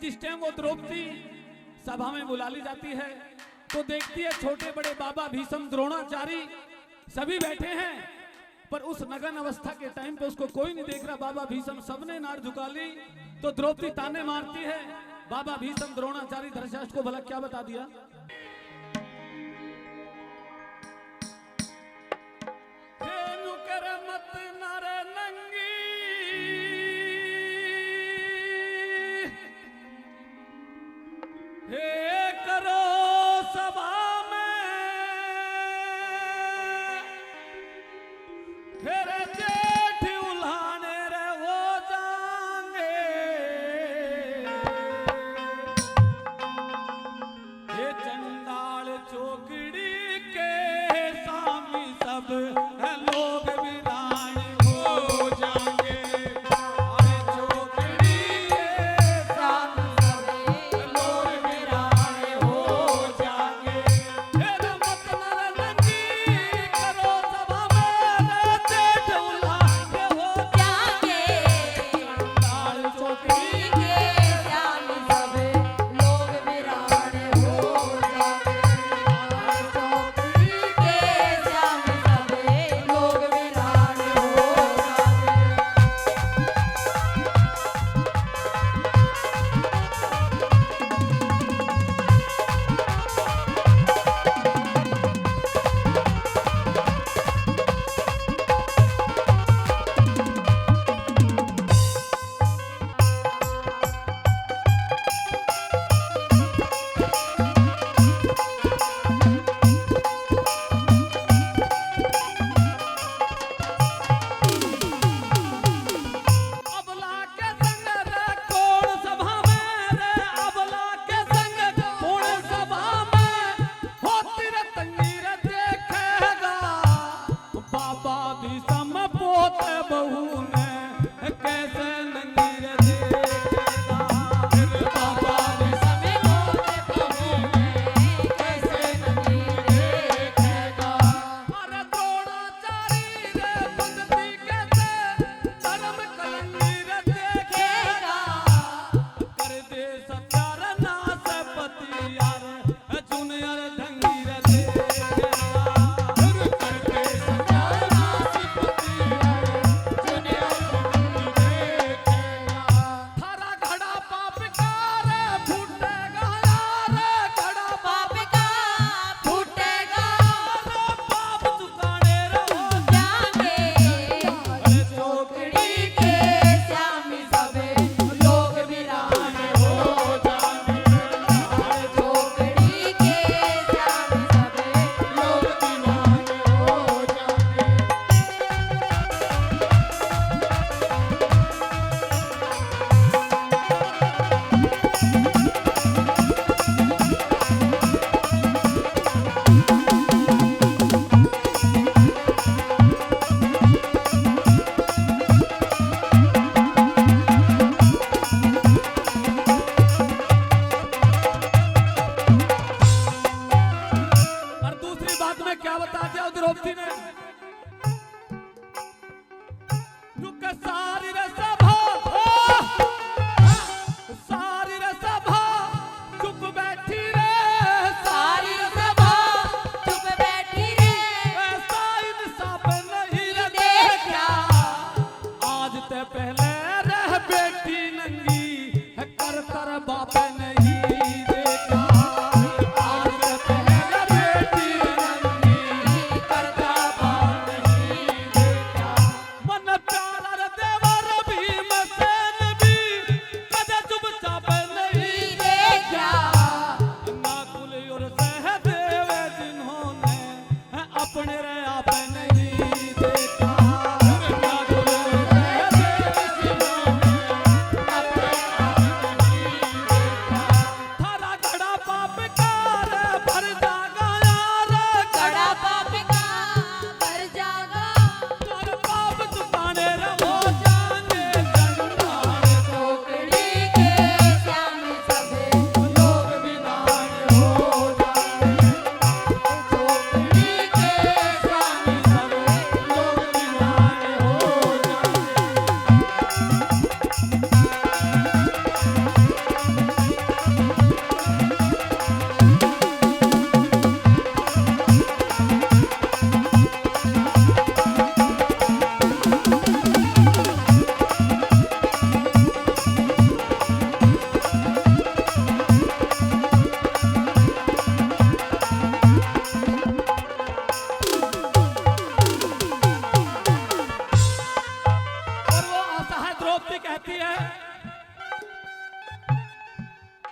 जिस टाइम वो द्रौपदी सभा में बुला ली जाती है तो देखती है छोटे बड़े बाबा भीष्म द्रोणाचार्य सभी बैठे हैं, पर उस नगन अवस्था के टाइम पे उसको कोई नहीं देख रहा। बाबा भीष्म सबने नार झुका ली तो द्रौपदी ताने मारती है। बाबा भीष्म द्रोणाचार्य धृतराष्ट्र को भला क्या बता दिया?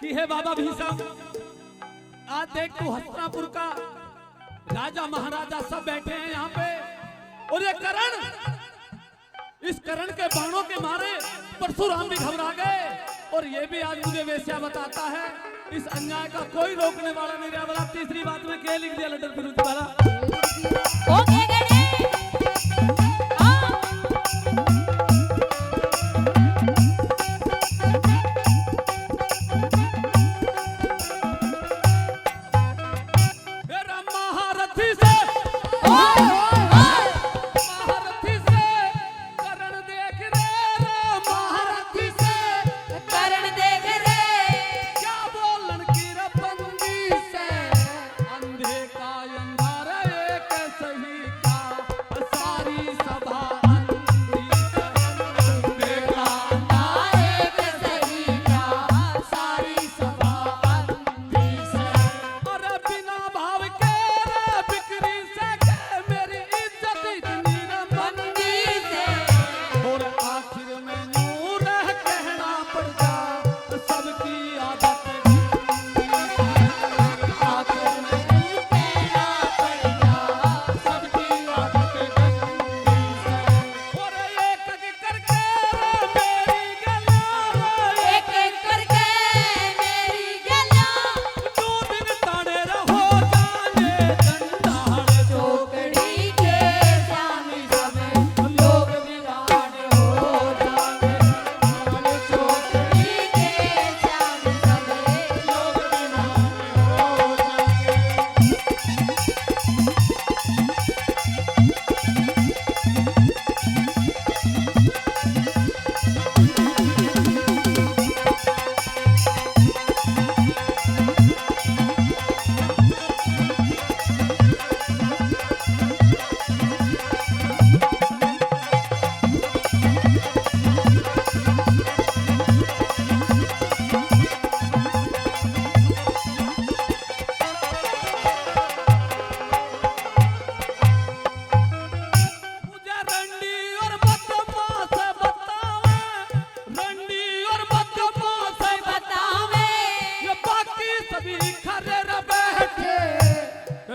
कि हे बाबा भीषम, आज देख तू हस्तिनापुर का राजा महाराजा सब बैठे हैं यहाँ पे, और ये करण, इस करण के बाणों के मारे परशुराम भी घबरा गए, और ये भी आज मुझे वेश्या बताता है। इस अन्याय का कोई रोकने वाला नहीं रहा। वाला तीसरी बात में क्या लिख दिया लेटर फिर वाला ओके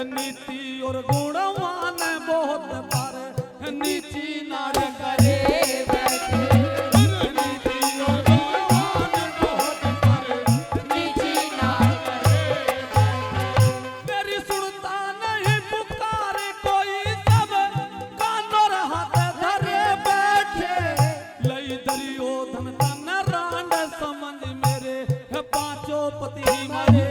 नीति और गुणवान बहुत पर नीची नाड़ करे बैठे, नीति और गुणवान बहुत पर नीची नाड़ करे बैठे। मेरी सुनता नहीं पुकार कोई, सब कानों हाथ धरे बैठे। लई दरियो धन तन रांड समझ मेरे पांचों पति मारे